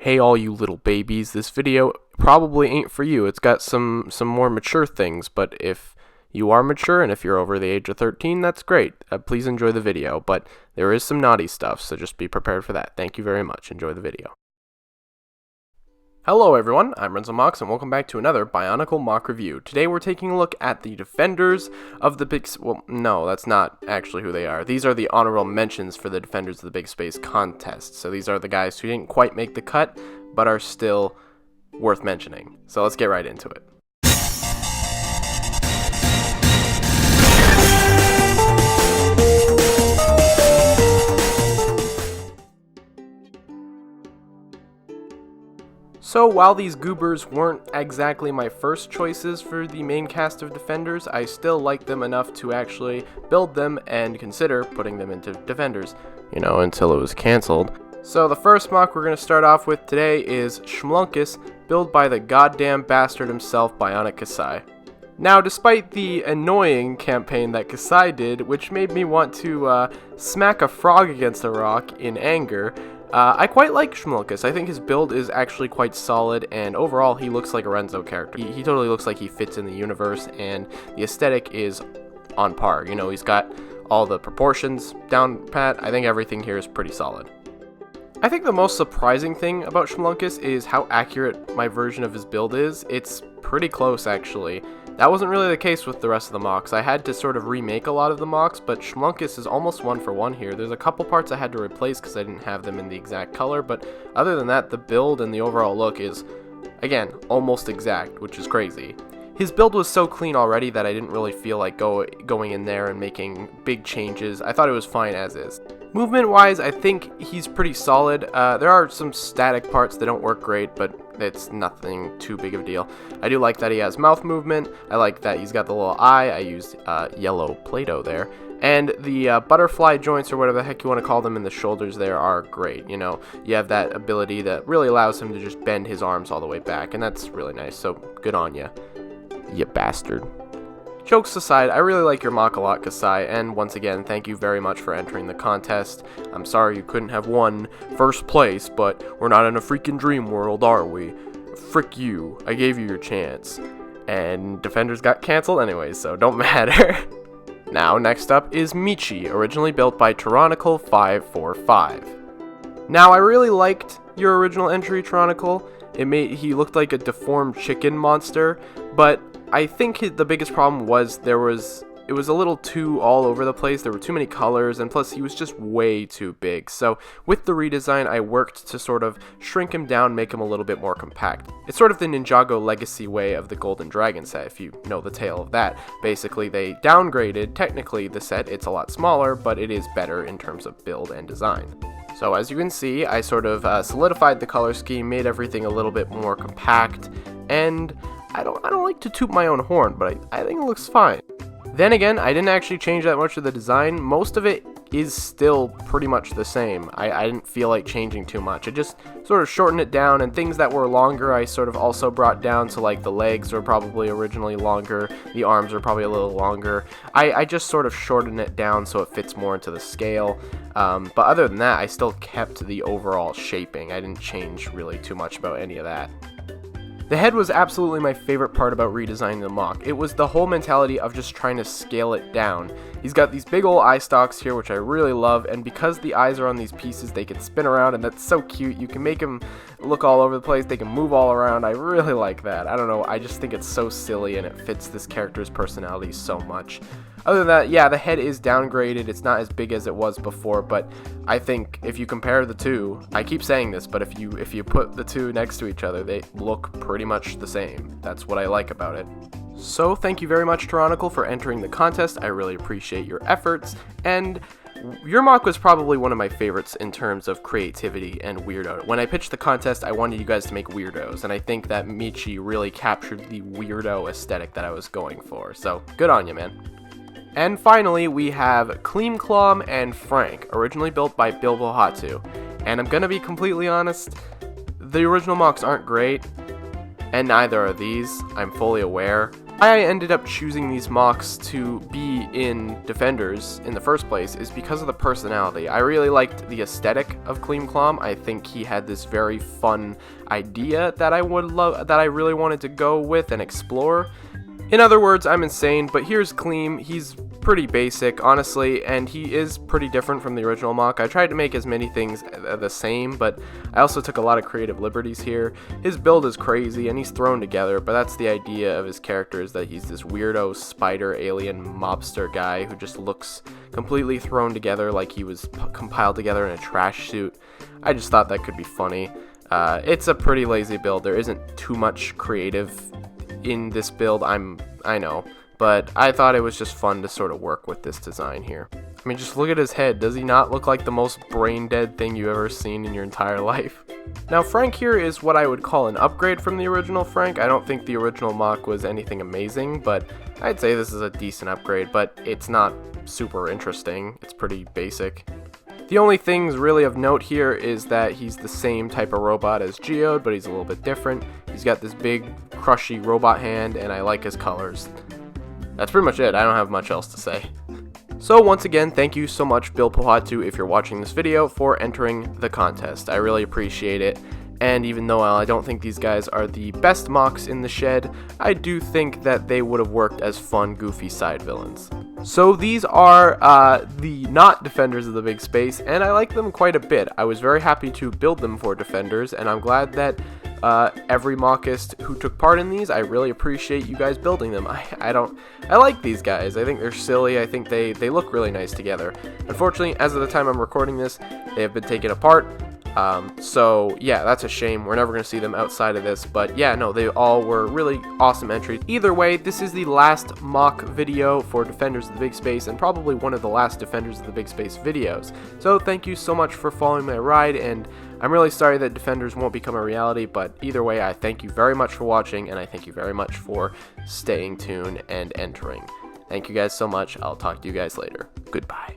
Hey all you little babies, this video probably ain't for you. It's got some more mature things, but if you are mature and if you're over the age of 13, that's great. Please enjoy the video, but there is some naughty stuff, so just be prepared for that. Thank you very much. Enjoy the video. Hello everyone, I'm MOC, and welcome back to another Bionicle MOC review. Today we're taking a look at the defenders of the big... Well, no, that's not actually who they are. These are the honorable mentions for the defenders of the big space contest. So these are the guys who didn't quite make the cut, but are still worth mentioning. So let's get right into it. So while these goobers weren't exactly my first choices for the main cast of Defenders, I still liked them enough to actually build them and consider putting them into Defenders, you know, until it was cancelled. So the first MOC we're going to start off with today is Schmlunkus, built by the goddamn bastard himself, Bionic Kasai. Now, despite the annoying campaign that Kasai did, which made me want to smack a frog against a rock in anger, I quite like Schmlunkus. I think his build is actually quite solid, and overall he looks like a Renzo character. He totally looks like he fits in the universe, and the aesthetic is on par. You know, he's got all the proportions down pat. I think everything here is pretty solid. I think the most surprising thing about Schmlunkus is how accurate my version of his build is. It's pretty close, actually. That wasn't really the case with the rest of the MOCs. I had to sort of remake a lot of the MOCs, but Schmlunkus is almost one for one here. There's a couple parts I had to replace because I didn't have them in the exact color, but other than that, the build and the overall look is, again, almost exact, which is crazy. His build was so clean already that I didn't really feel like going in there and making big changes. I thought it was fine as is. Movement-wise, I think he's pretty solid. There are some static parts that don't work great, but it's nothing too big of a deal. I do like that he has mouth movement. I like that he's got the little eye. I used yellow Play-Doh there. And the butterfly joints, or whatever the heck you want to call them, in the shoulders there are great. You know, you have that ability that really allows him to just bend his arms all the way back, and that's really nice, so good on ya, you bastard. Jokes aside, I really like your MOC a lot, Kasai, and once again, thank you very much for entering the contest. I'm sorry you couldn't have won first place, but we're not in a freaking dream world, are we? Frick you, I gave you your chance. And Defenders got cancelled anyway, so don't matter. Now, next up is Michi, originally built by Tyrannical 545. Now, I really liked your original entry, Tyrannical. He looked like a deformed chicken monster, but I think the biggest problem was it was a little too all over the place. There were too many colors, and plus he was just way too big. So with the redesign, I worked to sort of shrink him down, make him a little bit more compact. It's sort of the Ninjago legacy way of the Golden Dragon set, if you know the tale of that. Basically, they downgraded, technically, the set. It's a lot smaller, but it is better in terms of build and design. So as you can see, I sort of solidified the color scheme, made everything a little bit more compact, and I don't like to toot my own horn, but I think it looks fine. Then again, I didn't actually change that much of the design. Most of it is still pretty much the same. I didn't feel like changing too much. I just sort of shortened it down, and things that were longer I sort of also brought down. So like the legs were probably originally longer, the arms are probably a little longer. I just sort of shortened it down so it fits more into the scale. But other than that, I still kept the overall shaping. I didn't change really too much about any of that. The head was absolutely my favorite part about redesigning the MOC. It was the whole mentality of just trying to scale it down. He's got these big old eye stalks here, which I really love, and because the eyes are on these pieces, they can spin around, and that's so cute. You can make them look all over the place, they can move all around. I really like that. I don't know, I just think it's so silly, and it fits this character's personality so much. Other than that, yeah, the head is downgraded. It's not as big as it was before, but I think if you compare the two, I keep saying this, but if you put the two next to each other, they look pretty much the same. That's what I like about it. So thank you very much, Tyrannical, for entering the contest. I really appreciate your efforts, and your MOC was probably one of my favorites in terms of creativity and weirdo. When I pitched the contest, I wanted you guys to make weirdos, and I think that Michi really captured the weirdo aesthetic that I was going for. So good on you, man. And finally, we have Clean Clom and Frank, originally built by Bilbo Hatu. And I'm gonna be completely honest, the original MOCs aren't great, and neither are these, I'm fully aware, Why I ended up choosing these MOCs to be in Defenders in the first place is because of the personality. I really liked the aesthetic of Kleem Klom. I think he had this very fun idea that I really wanted to go with and explore. In other words, I'm insane, but here's Kleem. He's pretty basic, honestly, and he is pretty different from the original MOC. I tried to make as many things the same, but I also took a lot of creative liberties here. His build is crazy, and he's thrown together, but that's the idea of his character, is that he's this weirdo spider alien mobster guy who just looks completely thrown together like he was compiled together in a trash suit. I just thought that could be funny. It's a pretty lazy build. There isn't too much creative in this build, I know, but I thought it was just fun to sort of work with this design here. I mean, just look at his head. Does he not look like the most brain dead thing you've ever seen in your entire life? Now, Frank here is what I would call an upgrade from the original Frank. I don't think the original MOC was anything amazing, but I'd say this is a decent upgrade, but it's not super interesting. It's pretty basic. The only things really of note here is that he's the same type of robot as Geode, but he's a little bit different. He's got this big, crushy robot hand, and I like his colors. That's pretty much it. I don't have much else to say. So once again, thank you so much, Bill Pohatu, if you're watching this video, for entering the contest. I really appreciate it. And even though I don't think these guys are the best MOCs in the shed, I do think that they would have worked as fun, goofy side villains. So these are the not Defenders of the Big Space, and I like them quite a bit. I was very happy to build them for Defenders, and I'm glad that every MOCist who took part in these, I really appreciate you guys building them. I like these guys. I think they're silly. I think they look really nice together. Unfortunately, as of the time I'm recording this, they have been taken apart. So yeah, that's a shame. We're never going to see them outside of this, but yeah, no, they all were really awesome entries. Either way, this is the last MOC video for Defenders of the Big Space, and probably one of the last Defenders of the Big Space videos. So thank you so much for following my ride, and I'm really sorry that Defenders won't become a reality, but either way, I thank you very much for watching, and I thank you very much for staying tuned and entering. Thank you guys so much. I'll talk to you guys later. Goodbye.